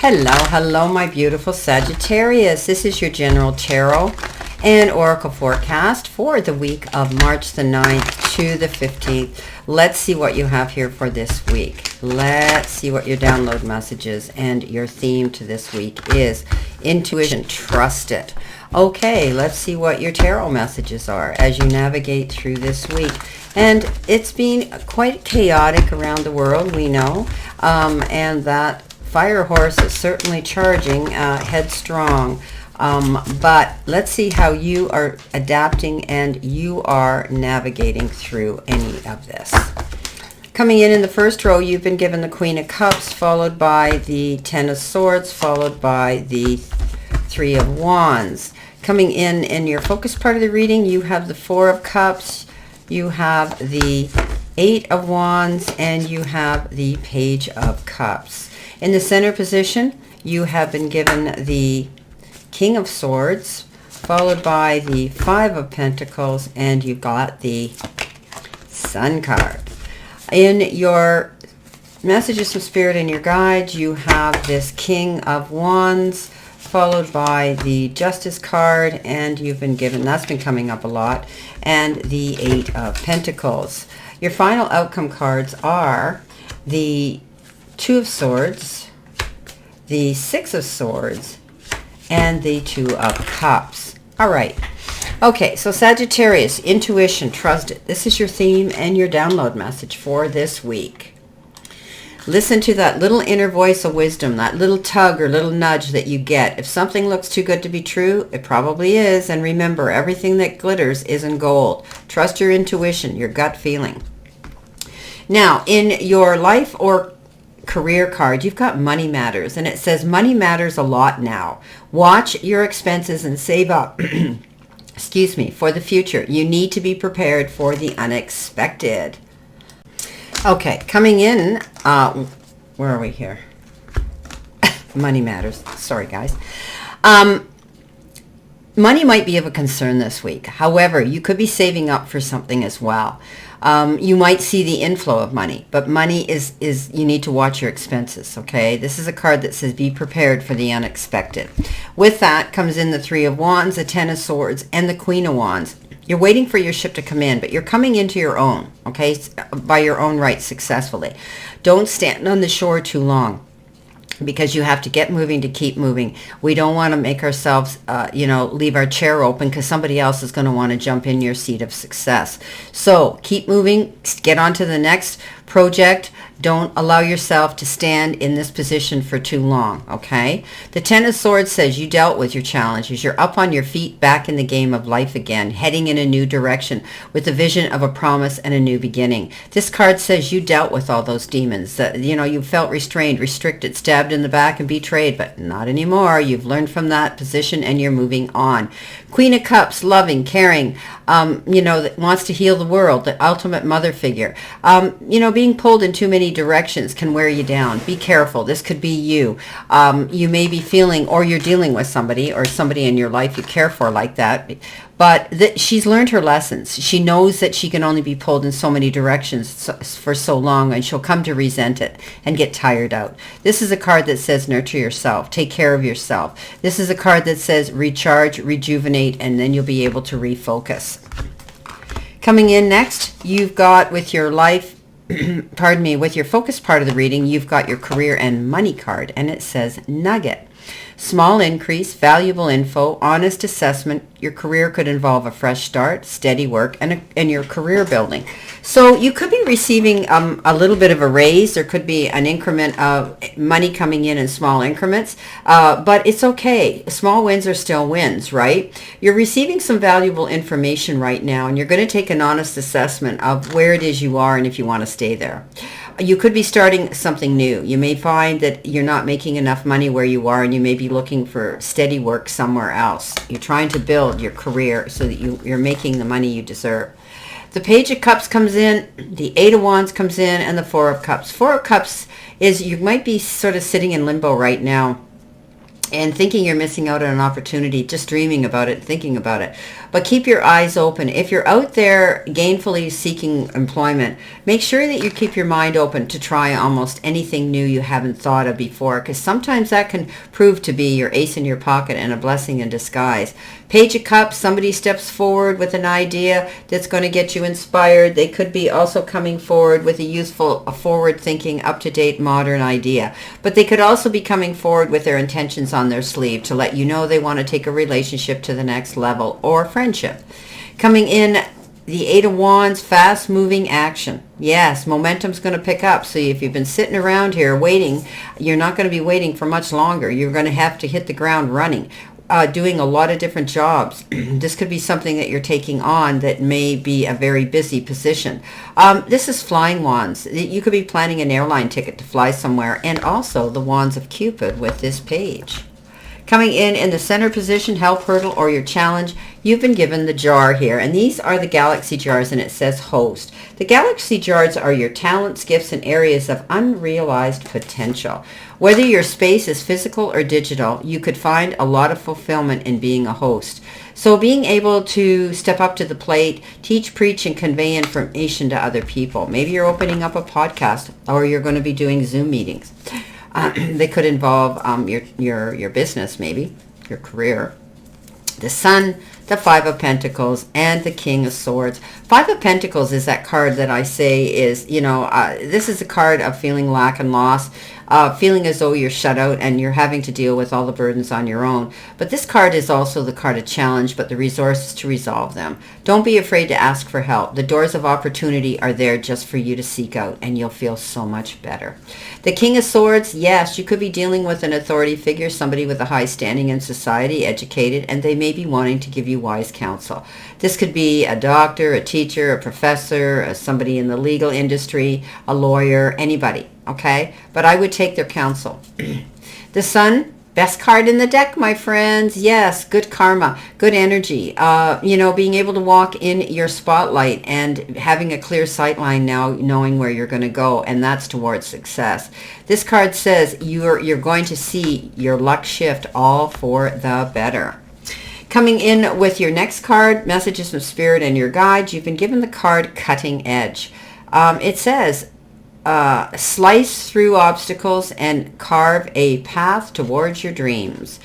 Hello, my beautiful Sagittarius. This is your general tarot and oracle forecast for the week of March the 9th to the 15th. Let's see what you have here for this week. Let's see what your download message is, and your theme to this week is intuition. Trust it. Okay, let's see what your tarot messages are as you navigate through this week. And it's been quite chaotic around the world, we know, and that fire horse is certainly charging headstrong. But let's see how you are adapting and you are navigating through any of this. Coming in the first row, you've been given the Queen of Cups, followed by the Ten of Swords, followed by the Three of Wands. Coming in your focus part of the reading, you have the Four of Cups, you have the Eight of Wands, and you have the Page of Cups. In the center position, you have been given the King of Swords, followed by the Five of Pentacles, and you got the Sun card. In your messages from Spirit and your guides, you have this King of Wands, followed by the Justice card, and you've been given, that's been coming up a lot, and the Eight of Pentacles. Your final outcome cards are the Two of Swords, the Six of Swords, and the Two of Cups. All right. Okay, so Sagittarius, intuition, trust it. This is your theme and your download message for this week. Listen to that little inner voice of wisdom, that little tug or little nudge that you get. If something looks too good to be true, it probably is. And remember, everything that glitters isn't gold. Trust your intuition, your gut feeling. Now, in your life or career card, you've got money matters, and it says money matters a lot now. Watch your expenses and save up excuse me, for the future. You need to be prepared for the unexpected. Okay, coming in, where are we here? Money matters. Sorry, guys. Money might be of a concern this week. However, you could be saving up for something as well. You might see the inflow of money, but money is you need to watch your expenses, okay? This is a card that says be prepared for the unexpected. With that comes in the Three of Wands, the Ten of Swords, and the Queen of Wands. You're waiting for your ship to come in, but you're coming into your own, okay, by your own right successfully. Don't stand on the shore too long, because you have to get moving to keep moving. We don't want to make ourselves, leave our chair open because somebody else is going to want to jump in your seat of success. So keep moving, get on to the next project. Don't allow yourself to stand in this position for too long, okay? The Ten of Swords says you dealt with your challenges. You're up on your feet, back in the game of life again, heading in a new direction with the vision of a promise and a new beginning. This card says you dealt with all those demons. You felt restrained, restricted, stabbed in the back, and betrayed, but not anymore. You've learned from that position and you're moving on. Queen of Cups, loving, caring, that wants to heal the world, the ultimate mother figure. Being pulled in too many directions can wear you down. Be careful. This could be you. You may be feeling, or you're dealing with somebody or somebody in your life you care for like that. But she's learned her lessons. She knows that she can only be pulled in so many directions for so long, and she'll come to resent it and get tired out. This is a card that says nurture yourself. Take care of yourself. This is a card that says recharge, rejuvenate, and then you'll be able to refocus. Coming in next, you've got with your life, with your focus part of the reading, you've got your career and money card, and it says nugget. Small increase, valuable info, honest assessment. Your career could involve a fresh start, steady work, and your career building. So you could be receiving a little bit of a raise. There could be an increment of money coming in small increments, but it's okay. Small wins are still wins, right? You're receiving some valuable information right now, and you're going to take an honest assessment of where it is you are and if you want to stay there. You could be starting something new. You may find that you're not making enough money where you are, and you may be looking for steady work somewhere else. You're trying to build your career so that you're making the money you deserve. The Page of Cups comes in, the Eight of Wands comes in, and the Four of Cups. Four of Cups is you might be sort of sitting in limbo right now and thinking you're missing out on an opportunity, just dreaming about it, thinking about it. But keep your eyes open. If you're out there gainfully seeking employment, make sure that you keep your mind open to try almost anything new you haven't thought of before, because sometimes that can prove to be your ace in your pocket and a blessing in disguise. Page of Cups, somebody steps forward with an idea that's going to get you inspired. They could be also coming forward with a useful, forward-thinking, up-to-date, modern idea. But they could also be coming forward with their intentions on their sleeve to let you know they want to take a relationship to the next level, or friendship. Coming in, the Eight of Wands, fast-moving action. Yes, momentum's going to pick up. So if you've been sitting around here waiting, you're not going to be waiting for much longer. You're going to have to hit the ground running. Doing a lot of different jobs. This could be something that you're taking on that may be a very busy position. This is flying wands. You could be planning an airline ticket to fly somewhere, and also the Wands of Cupid with this page. Coming in the center position, help, hurdle, or your challenge, you've been given the jar here. And these are the galaxy jars, and it says host. The galaxy jars are your talents, gifts, and areas of unrealized potential. Whether your space is physical or digital, you could find a lot of fulfillment in being a host. So being able to step up to the plate, teach, preach, and convey information to other people. Maybe you're opening up a podcast, or you're going to be doing Zoom meetings. They could involve your business, maybe, your career. The Sun, the Five of Pentacles, and the King of Swords. Five of Pentacles is that card that I say is, this is a card of feeling lack and loss, feeling as though you're shut out and you're having to deal with all the burdens on your own. But this card is also the card of challenge, but the resources to resolve them. Don't be afraid to ask for help. The doors of opportunity are there just for you to seek out, and you'll feel so much better. The King of Swords, yes, you could be dealing with an authority figure, somebody with a high standing in society, educated, and they may be wanting to give you wise counsel. This could be a doctor, a teacher, a professor, somebody in the legal industry, a lawyer, anybody, okay? But I would take their counsel. The Sun, best card in the deck, my friends. Yes, good karma, good energy. Being able to walk in your spotlight and having a clear sight line now, knowing where you're going to go, and that's towards success. This card says you're going to see your luck shift, all for the better. Coming in with your next card, messages from Spirit and your guides, you've been given the card Cutting Edge. It says, slice through obstacles and carve a path towards your dreams.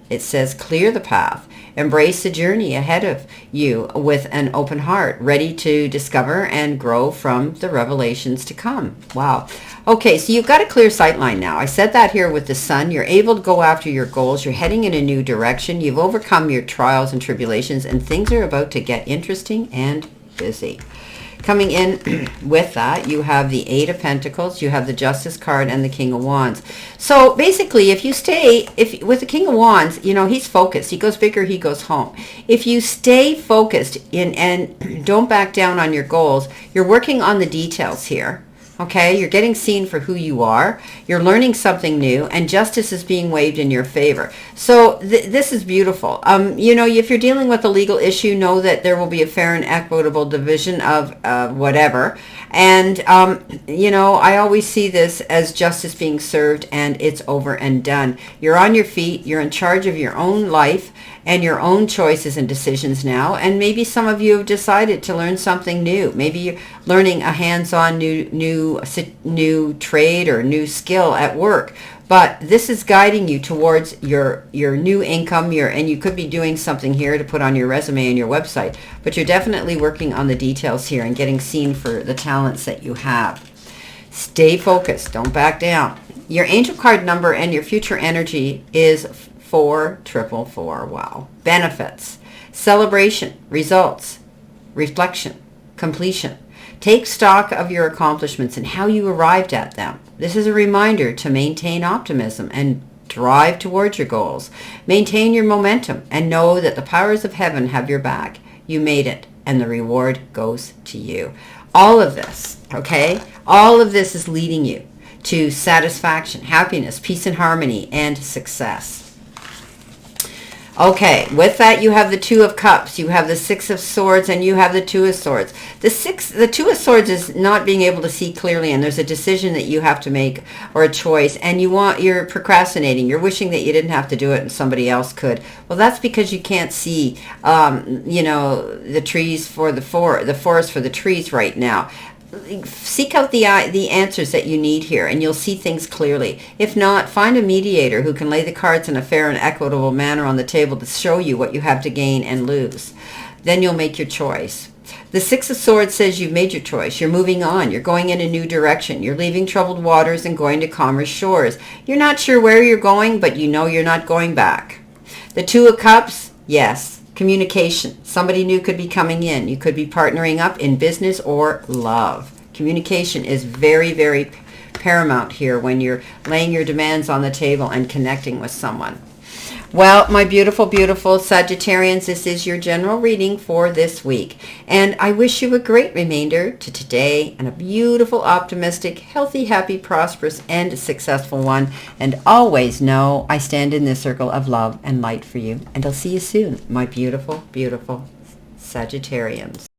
It says clear the path. Embrace the journey ahead of you with an open heart, ready to discover and grow from the revelations to come. Wow. Okay, so you've got a clear sight line now. I said that here with the Sun. You're able to go after your goals. You're heading in a new direction. You've overcome your trials and tribulations, and things are about to get interesting and busy. Coming in with that, you have the Eight of Pentacles, you have the Justice card, and the King of Wands. So basically, if you stay, with the King of Wands, he's focused. He goes big or he goes home. If you stay focused and don't back down on your goals, you're working on the details here. Okay, you're getting seen for who you are. You're learning something new, and justice is being waved in your favor. So this is beautiful. If you're dealing with a legal issue, know that there will be a fair and equitable division of whatever. And, I always see this as justice being served, and it's over and done. You're on your feet. You're in charge of your own life and your own choices and decisions now. And maybe some of you have decided to learn something new. Maybe you're learning a hands-on new trade or new skill at work. But this is guiding you towards your new income, and you could be doing something here to put on your resume and your website. But you're definitely working on the details here and getting seen for the talents that you have. Stay focused. Don't back down. Your angel card number and your future energy is 4444. Wow. Benefits, celebration, results, reflection, completion. Take stock of your accomplishments and how you arrived at them. This is a reminder to maintain optimism and drive towards your goals. Maintain your momentum and know that the powers of heaven have your back. You made it, and the reward goes to you. All of this, okay? All of this is leading you to satisfaction, happiness, peace and harmony, and success. Okay, with that you have the Two of Cups, you have the Six of Swords, and you have the Two of Swords. The Two of Swords is not being able to see clearly, and there's a decision that you have to make, or a choice, and you're procrastinating. You're wishing that you didn't have to do it and somebody else could. Well, that's because you can't see, the trees for the forest for the trees right now. Seek out the answers that you need here, and you'll see things clearly. If not, find a mediator who can lay the cards in a fair and equitable manner on the table to show you what you have to gain and lose. Then you'll make your choice. The Six of Swords says you've made your choice. You're moving on. You're going in a new direction. You're leaving troubled waters and going to calmer shores. You're not sure where you're going, but you know you're not going back. The Two of Cups, yes. Communication. Somebody new could be coming in. You could be partnering up in business or love. Communication is very, very paramount here when you're laying your demands on the table and connecting with someone. Well, my beautiful, beautiful Sagittarians, this is your general reading for this week. And I wish you a great remainder to today and a beautiful, optimistic, healthy, happy, prosperous, and successful one. And always know I stand in this circle of love and light for you. And I'll see you soon, my beautiful, beautiful Sagittarians.